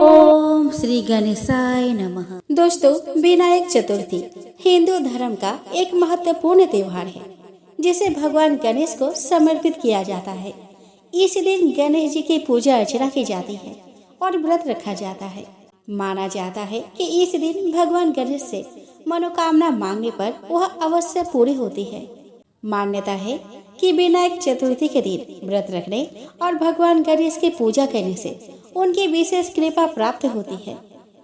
ओम श्री गणेशाय नमः। दोस्तों, विनायक चतुर्थी हिंदू धर्म का एक महत्वपूर्ण त्योहार है जिसे भगवान गणेश को समर्पित किया जाता है। इस दिन गणेश जी की पूजा अर्चना की जाती है और व्रत रखा जाता है। माना जाता है कि इस दिन भगवान गणेश से मनोकामना मांगने पर वह अवश्य पूरी होती है। मान्यता है कि विनायक चतुर्थी के दिन व्रत रखने और भगवान गणेश की पूजा करने से उनकी विशेष कृपा प्राप्त होती है।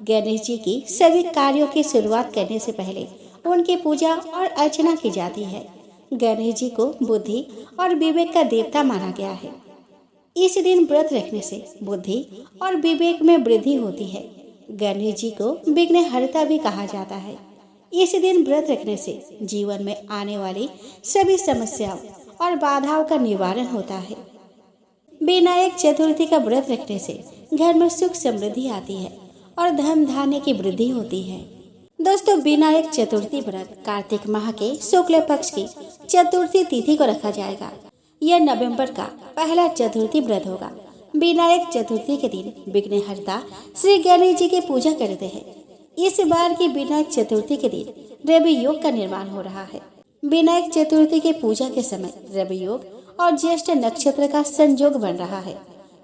गणेश जी की सभी कार्यों की शुरुआत करने से पहले उनकी पूजा और अर्चना की जाती है। गणेश जी को बुद्धि और विवेक का देवता माना गया है। इस दिन व्रत रखने से बुद्धि और विवेक में वृद्धि होती है। गणेश जी को विघ्नहर्ता भी कहा जाता है। इस दिन व्रत रखने से जीवन में आने वाली सभी समस्याओं और बाधाओं का निवारण होता है। विनायक चतुर्थी का व्रत रखने से घर में सुख समृद्धि आती है और धन धान्य की वृद्धि होती है। दोस्तों, विनायक चतुर्थी व्रत कार्तिक माह के शुक्ल पक्ष की चतुर्थी तिथि को रखा जाएगा। यह नवंबर का पहला चतुर्थी व्रत होगा। विनायक चतुर्थी के दिन विघ्नहर्ता श्री गणेश जी की पूजा करते हैं। इस बार की विनायक चतुर्थी के दिन रवि योग का निर्माण हो रहा है। विनायक चतुर्थी के पूजा के समय रवि योग और ज्येष्ठ नक्षत्र का संयोग बन रहा है।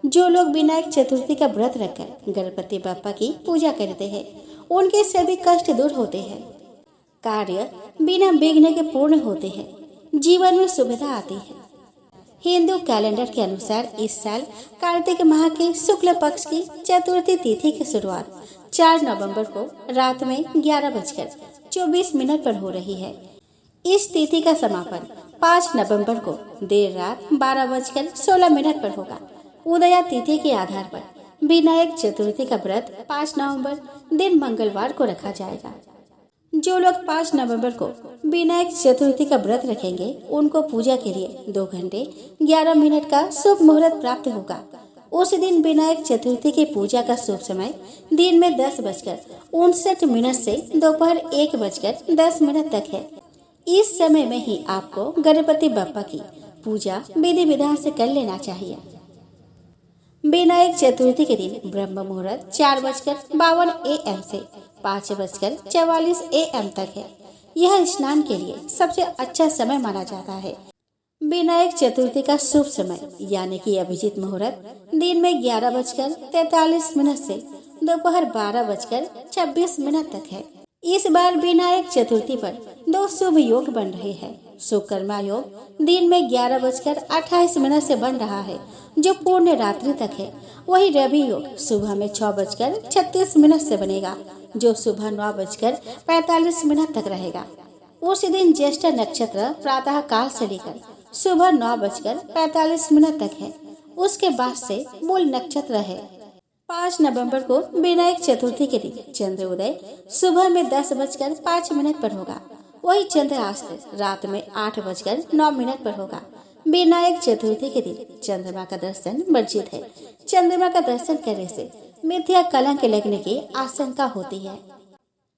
जो लोग विनायक चतुर्थी का व्रत रखकर गणपति बप्पा की पूजा करते हैं, उनके सभी कष्ट दूर होते हैं। कार्य बिना विघ्न के पूर्ण होते हैं। जीवन में सुविधा आती है। हिंदू कैलेंडर के अनुसार इस साल कार्तिक माह के शुक्ल पक्ष की चतुर्थी तिथि की शुरुआत 4 नवंबर को रात में 11:24 पर हो रही है। इस तिथि का समापन 5 नवंबर को देर रात 12:16 पर होगा। उदया तिथि के आधार पर विनायक चतुर्थी का व्रत 5 नवंबर दिन मंगलवार को रखा जाएगा। जो लोग 5 नवंबर को विनायक चतुर्थी का व्रत रखेंगे, उनको पूजा के लिए 2 घंटे 11 मिनट का शुभ मुहूर्त प्राप्त होगा। उस दिन विनायक चतुर्थी की पूजा का शुभ समय दिन में 10:59 से दोपहर 1:10 तक है। इस समय में ही आपको गणपति बप्पा की पूजा विधि विधान से कर लेना चाहिए। विनायक चतुर्थी के दिन ब्रह्म मुहूर्त 4:52 AM से 5:44 AM तक है। यह स्नान के लिए सबसे अच्छा समय माना जाता है। विनायक चतुर्थी का शुभ समय यानी कि अभिजीत मुहूर्त दिन में 11:43 से दोपहर 12:26 तक है। इस बार विनायक चतुर्थी पर 2 शुभ योग बन रहे हैं। सुकर्मा योग दिन में 11:28 से बन रहा है, जो पूर्ण रात्रि तक है। वही रवि योग सुबह में 6:36 से बनेगा, जो सुबह 9:45 तक रहेगा। उस दिन ज्येष्ठ नक्षत्र प्रातः काल से लेकर सुबह 9:45 तक है। उसके बाद से मूल नक्षत्र है। 5 नवंबर को विनायक चतुर्थी के दिन चंद्र उदय सुबह में 10:05 पर होगा। वही चंद्रास्त रात में 8:09 पर होगा। विनायक चतुर्थी के दिन चंद्रमा का दर्शन वर्जित है। चंद्रमा का दर्शन करने से मिथ्या कलंक लगने की आशंका होती है।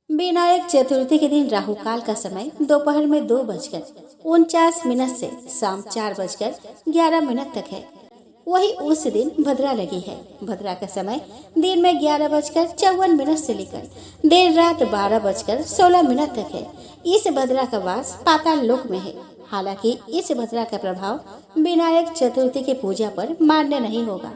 विनायक चतुर्थी के दिन राहु काल का समय दोपहर में 2:49 से शाम 4:11 तक है। वही उस दिन भद्रा लगी है। भद्रा का समय दिन में 11:54 से लेकर देर रात 12:16 तक है। इस भद्रा का वास पाताल लोक में है। हालांकि इस भद्रा का प्रभाव विनायक चतुर्थी की पूजा पर मान्य नहीं होगा।